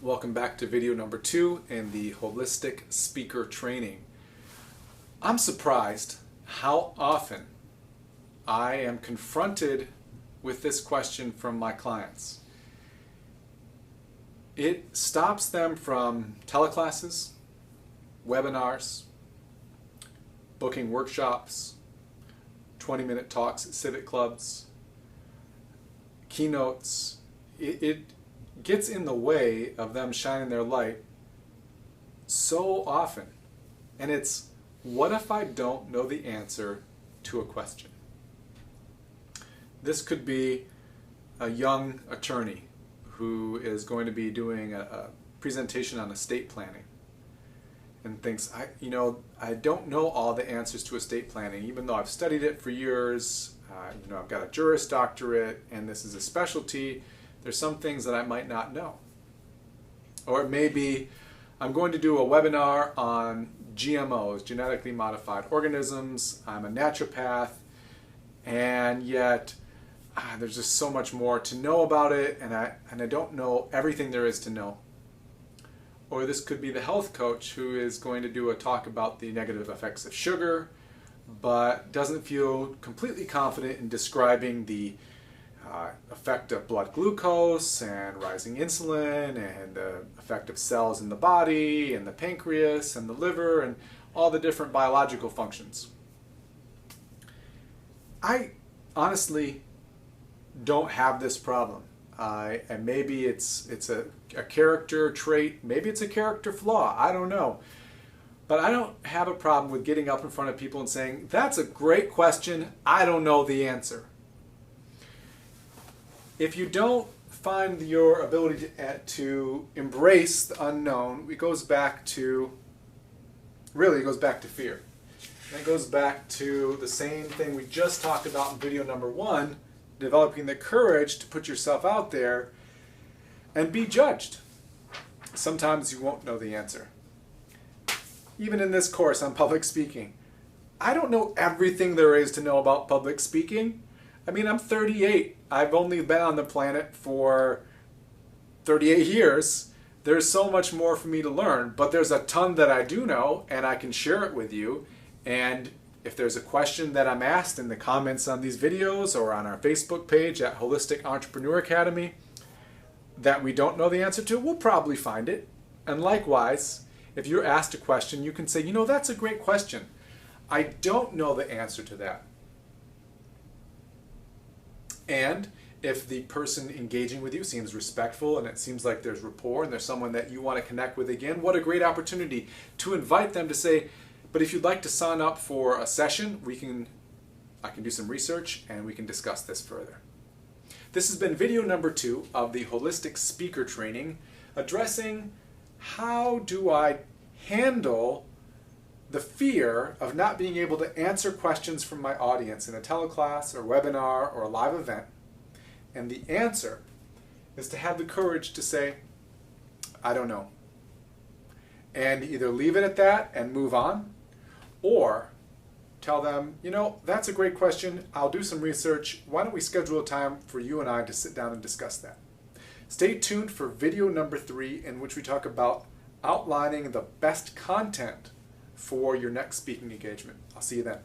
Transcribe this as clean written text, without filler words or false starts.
Welcome back to video number 2 in the Holistic Speaker Training. I'm surprised how often I am confronted with this question from my clients. It stops them from teleclasses, webinars, booking workshops, 20-minute talks at civic clubs, keynotes. It gets in the way of them shining their light so often. And it's, what if I don't know the answer to a question? This could be a young attorney who is going to be doing a presentation on estate planning and thinks, I don't know all the answers to estate planning, even though I've studied it for years. I've got a Juris Doctorate and this is a specialty. There's some things that I might not know. Or it may be, I'm going to do a webinar on GMOs, genetically modified organisms. I'm a naturopath, and yet there's just so much more to know about it, and I don't know everything there is to know. Or this could be the health coach who is going to do a talk about the negative effects of sugar, but doesn't feel completely confident in describing the effect of blood glucose and rising insulin and the effect of cells in the body and the pancreas and the liver and all the different biological functions. I honestly don't have this problem. And maybe it's a character trait, maybe it's a character flaw, I don't know. But I don't have a problem with getting up in front of people and saying, that's a great question, I don't know the answer. If you don't find your ability to embrace the unknown, it goes back to fear. And it goes back to the same thing we just talked about in video number 1, developing the courage to put yourself out there and be judged. Sometimes you won't know the answer. Even in this course on public speaking, I don't know everything there is to know about public speaking. I mean, I'm 38. I've only been on the planet for 38 years. There's so much more for me to learn, but there's a ton that I do know, and I can share it with you. And if there's a question that I'm asked in the comments on these videos or on our Facebook page at Holistic Entrepreneur Academy that we don't know the answer to, we'll probably find it. And likewise, if you're asked a question, you can say, that's a great question. I don't know the answer to that. And if the person engaging with you seems respectful and it seems like there's rapport and there's someone that you want to connect with again, what a great opportunity to invite them to say, but if you'd like to sign up for a session, I can do some research and we can discuss this further. This has been video number 2 of the Holistic Speaker Training, addressing how do I handle the fear of not being able to answer questions from my audience in a teleclass or webinar or a live event. And the answer is to have the courage to say, I don't know. And either leave it at that and move on, or tell them, that's a great question. I'll do some research. Why don't we schedule a time for you and I to sit down and discuss that? Stay tuned for video number 3, in which we talk about outlining the best content for your next speaking engagement. I'll see you then.